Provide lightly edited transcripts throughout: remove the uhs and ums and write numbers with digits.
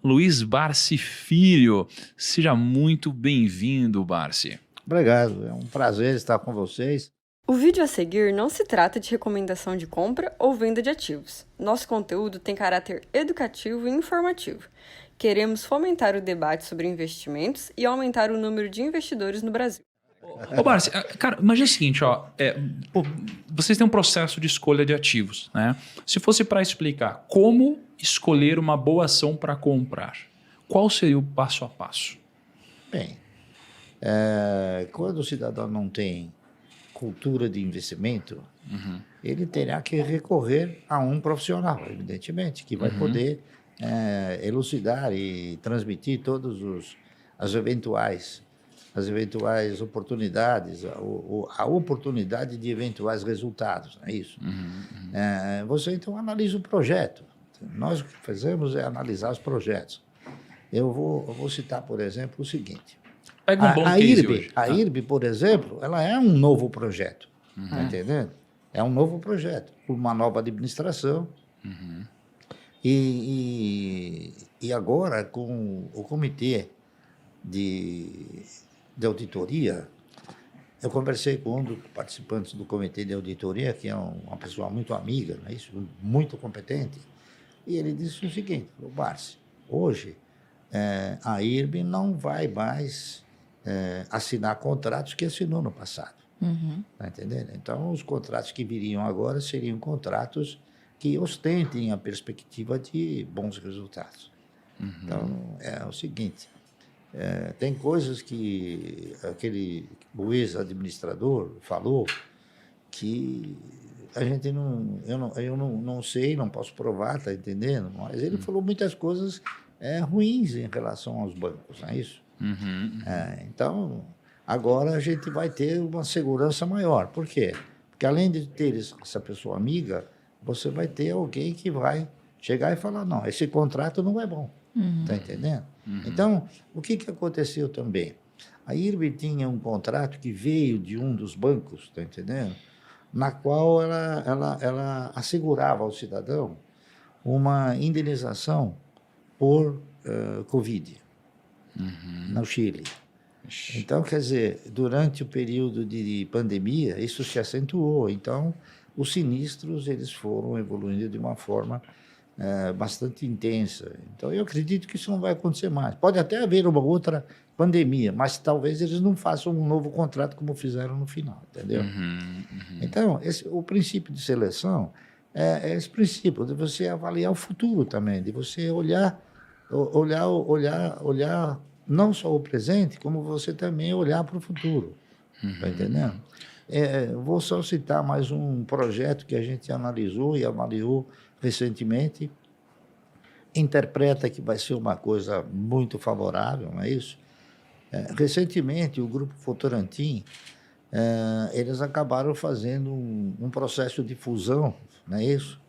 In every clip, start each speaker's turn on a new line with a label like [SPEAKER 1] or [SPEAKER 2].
[SPEAKER 1] Luiz Barsi Filho. Seja muito bem-vindo, Barsi.
[SPEAKER 2] Obrigado, é um prazer estar com vocês.
[SPEAKER 3] O vídeo a seguir não se trata de recomendação de compra ou venda de ativos. Nosso conteúdo tem caráter educativo e informativo. Queremos fomentar o debate sobre investimentos e aumentar o número de investidores no Brasil.
[SPEAKER 1] Ô, Barsi, cara, imagina o seguinte, vocês têm um processo de escolha de ativos, né? Se fosse para explicar como escolher uma boa ação para comprar, qual seria o passo a passo?
[SPEAKER 2] Bem, quando o cidadão não tem cultura de investimento, ele terá que recorrer a um profissional, evidentemente, que vai poder elucidar e transmitir as eventuais oportunidades, a oportunidade de eventuais resultados, não é isso? Você então analisa o projeto. Nós o que fazemos é analisar os projetos. Eu vou citar, por exemplo, o seguinte.
[SPEAKER 1] Pega um bom case hoje.
[SPEAKER 2] A IRB, por exemplo, ela é um novo projeto, tá entendendo? É um novo projeto, uma nova administração. E agora, com o comitê de auditoria, eu conversei com um dos participantes do comitê de auditoria, que é uma pessoa muito amiga, não é isso? Muito competente, e ele disse o seguinte: Barsi, hoje a IRB não vai mais assinar contratos que assinou no passado. Tá entendendo? Então, os contratos que viriam agora seriam contratos que ostentem a perspectiva de bons resultados. Então, é o seguinte, tem coisas que o ex-administrador falou que a gente eu não sei, não posso provar, tá entendendo? Mas ele falou muitas coisas ruins em relação aos bancos, não é isso? Então, agora a gente vai ter uma segurança maior. Por quê? Porque além de ter essa pessoa amiga, você vai ter alguém que vai chegar e falar: não, esse contrato não é bom. Está entendendo? Então, o que aconteceu também? A IRB tinha um contrato que veio de um dos bancos, está entendendo? Na qual ela assegurava ao cidadão uma indenização por Covid no Chile. Então, quer dizer, durante o período de pandemia, isso se acentuou. Então, os sinistros eles foram evoluindo de uma forma bastante intensa. Então, eu acredito que isso não vai acontecer mais. Pode até haver uma outra pandemia, mas talvez eles não façam um novo contrato como fizeram no final, entendeu? Então, o princípio de seleção é esse princípio de você avaliar o futuro também, de você olhar não só o presente, como você também olhar para o futuro. Está entendendo? Vou só citar mais um projeto que a gente analisou e avaliou recentemente. Interpreta que vai ser uma coisa muito favorável, não é isso? Recentemente, o Grupo Votorantim, eles acabaram fazendo um processo de fusão, não é isso?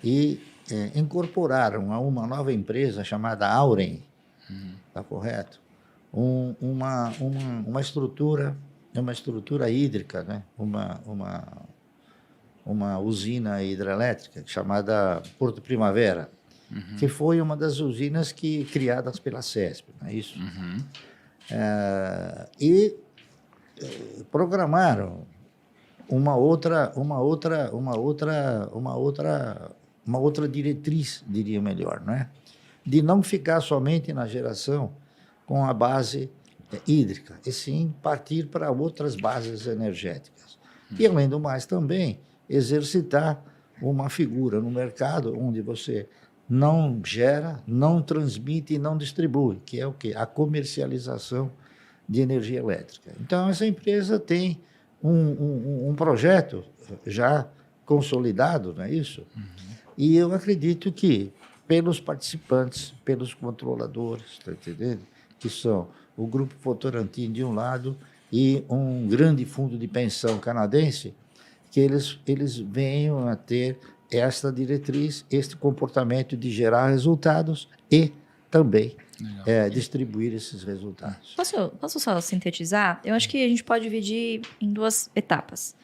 [SPEAKER 2] E incorporaram a uma nova empresa chamada Auren, está correto? Uma estrutura hídrica, né? Uma usina hidrelétrica chamada Porto Primavera, que foi uma das usinas criadas pela CESP, não é isso? E programaram uma outra diretriz, diria melhor, não é? De não ficar somente na geração com a base hídrica, e sim partir para outras bases energéticas. E, além do mais, também exercitar uma figura no mercado onde você não gera, não transmite e não distribui, que é o quê? A comercialização de energia elétrica. Então, essa empresa tem um projeto já consolidado, não é isso? E eu acredito que, pelos participantes, pelos controladores, está entendendo? Que são o Grupo Votorantim de um lado e um grande fundo de pensão canadense, que eles venham a ter esta diretriz, este comportamento de gerar resultados e também distribuir esses resultados.
[SPEAKER 4] Posso só sintetizar? Eu acho que a gente pode dividir em duas etapas.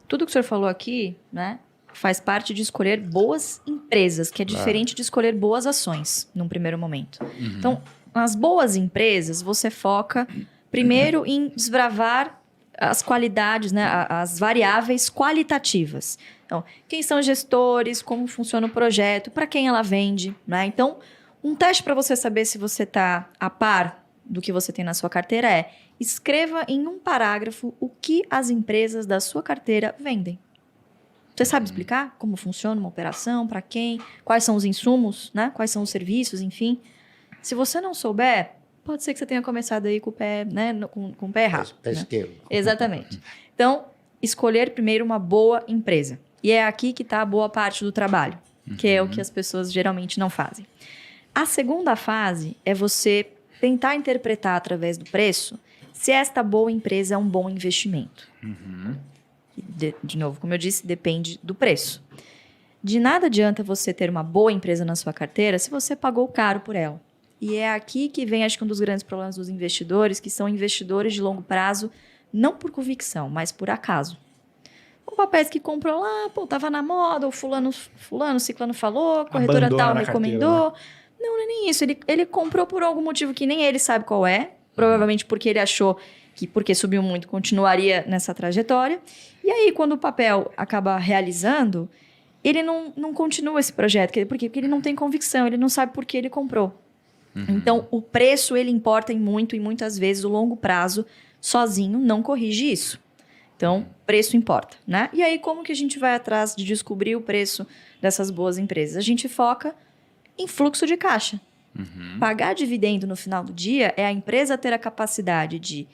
[SPEAKER 4] Tudo que o senhor falou aqui, né, faz parte de escolher boas empresas, que é diferente de escolher boas ações, num primeiro momento. Então, nas boas empresas, você foca primeiro em desbravar as qualidades, né, as variáveis qualitativas. Então, quem são os gestores, como funciona o projeto, para quem ela vende, né? Então, um teste para você saber se você está a par do que você tem na sua carteira é: escreva em um parágrafo o que as empresas da sua carteira vendem. Você sabe explicar como funciona uma operação, para quem, quais são os insumos, né? Quais são os serviços, enfim. Se você não souber, pode ser que você tenha começado aí com o pé, né? com o pé errado.
[SPEAKER 2] Pé
[SPEAKER 4] né?
[SPEAKER 2] esquerdo.
[SPEAKER 4] Exatamente. Então, escolher primeiro uma boa empresa. E é aqui que está a boa parte do trabalho, que é o que as pessoas geralmente não fazem. A segunda fase é você tentar interpretar através do preço se esta boa empresa é um bom investimento. De novo, como eu disse, depende do preço. De nada adianta você ter uma boa empresa na sua carteira se você pagou caro por ela. E é aqui que vem, acho que um dos grandes problemas dos investidores, que são investidores de longo prazo, não por convicção, mas por acaso. O papéis que comprou lá, tava na moda, o fulano, ciclano falou, a corretora
[SPEAKER 1] Abandona
[SPEAKER 4] tal
[SPEAKER 1] na
[SPEAKER 4] recomendou. Não é nem isso. Ele comprou por algum motivo que nem ele sabe qual é. Provavelmente porque ele achou que, porque subiu muito, continuaria nessa trajetória. E aí, quando o papel acaba realizando, ele não continua esse projeto. Porque ele não tem convicção, ele não sabe por que ele comprou. Então, o preço, ele importa muito e muitas vezes o longo prazo, sozinho, não corrige isso. Então, preço importa, né? E aí, como que a gente vai atrás de descobrir o preço dessas boas empresas? A gente foca em fluxo de caixa. Pagar dividendo no final do dia é a empresa ter a capacidade de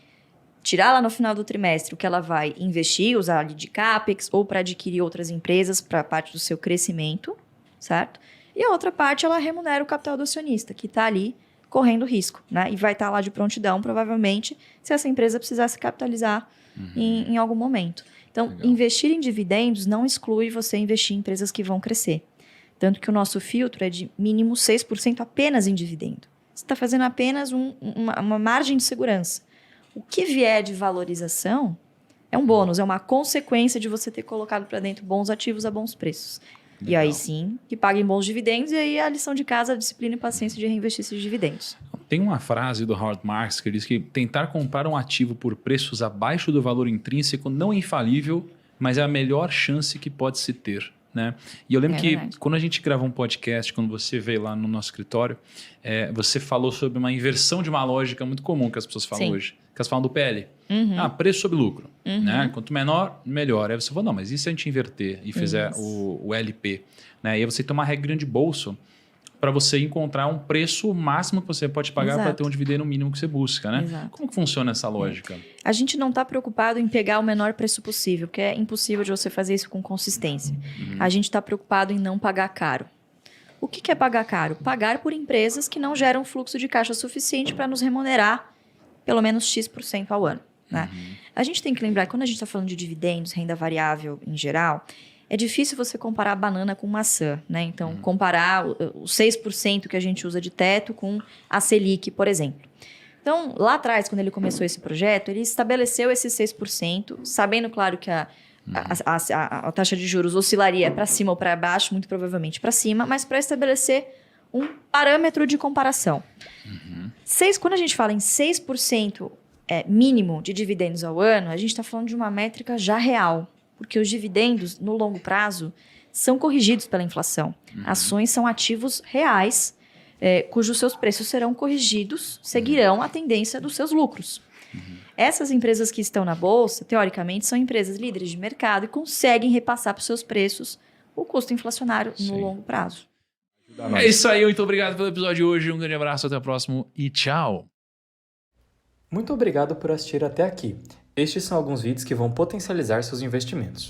[SPEAKER 4] tirar lá no final do trimestre o que ela vai investir, usar ali de CAPEX ou para adquirir outras empresas para a parte do seu crescimento, certo? E a outra parte, ela remunera o capital do acionista, que está ali correndo risco, né? E vai estar lá de prontidão, provavelmente, se essa empresa precisar se capitalizar em algum momento. Então, investir em dividendos não exclui você investir em empresas que vão crescer. Tanto que o nosso filtro é de mínimo 6% apenas em dividendo. Você está fazendo apenas uma margem de segurança. O que vier de valorização é um bônus, é uma consequência de você ter colocado para dentro bons ativos a bons preços. Legal. E aí sim, que paguem bons dividendos, e aí a lição de casa, a disciplina e paciência de reinvestir esses dividendos.
[SPEAKER 1] Tem uma frase do Howard Marks que diz que tentar comprar um ativo por preços abaixo do valor intrínseco não é infalível, mas é a melhor chance que pode se ter. Né? E eu lembro que quando a gente gravou um podcast, quando você veio lá no nosso escritório, você falou sobre uma inversão de uma lógica muito comum que as pessoas falam hoje. Que elas falam do PL. Preço sobre lucro. Né? Quanto menor, melhor. Aí você falou, não, mas e se a gente inverter e fizer o LP? Né? E aí você tem uma regra de bolso para você encontrar um preço máximo que você pode pagar para ter um dividendo mínimo que você busca. Né? Como que funciona essa lógica?
[SPEAKER 4] A gente não está preocupado em pegar o menor preço possível, porque é impossível de você fazer isso com consistência. A gente está preocupado em não pagar caro. O que é pagar caro? Pagar por empresas que não geram fluxo de caixa suficiente para nos remunerar pelo menos X% ao ano. Né? A gente tem que lembrar que quando a gente está falando de dividendos, renda variável em geral, é difícil você comparar banana com maçã. Né? Então, comparar os 6% que a gente usa de teto com a Selic, por exemplo. Então, lá atrás, quando ele começou esse projeto, ele estabeleceu esses 6%, sabendo, claro, que a taxa de juros oscilaria para cima ou para baixo, muito provavelmente para cima, mas para estabelecer um parâmetro de comparação. Quando a gente fala em 6% mínimo de dividendos ao ano, a gente está falando de uma métrica já real, porque os dividendos, no longo prazo, são corrigidos pela inflação. Ações são ativos reais, cujos seus preços serão corrigidos, seguirão a tendência dos seus lucros. Essas empresas que estão na bolsa, teoricamente, são empresas líderes de mercado e conseguem repassar para os seus preços o custo inflacionário no longo prazo.
[SPEAKER 1] É isso aí, muito obrigado pelo episódio de hoje, um grande abraço, até o próximo e tchau!
[SPEAKER 5] Muito obrigado por assistir até aqui. Estes são alguns vídeos que vão potencializar seus investimentos.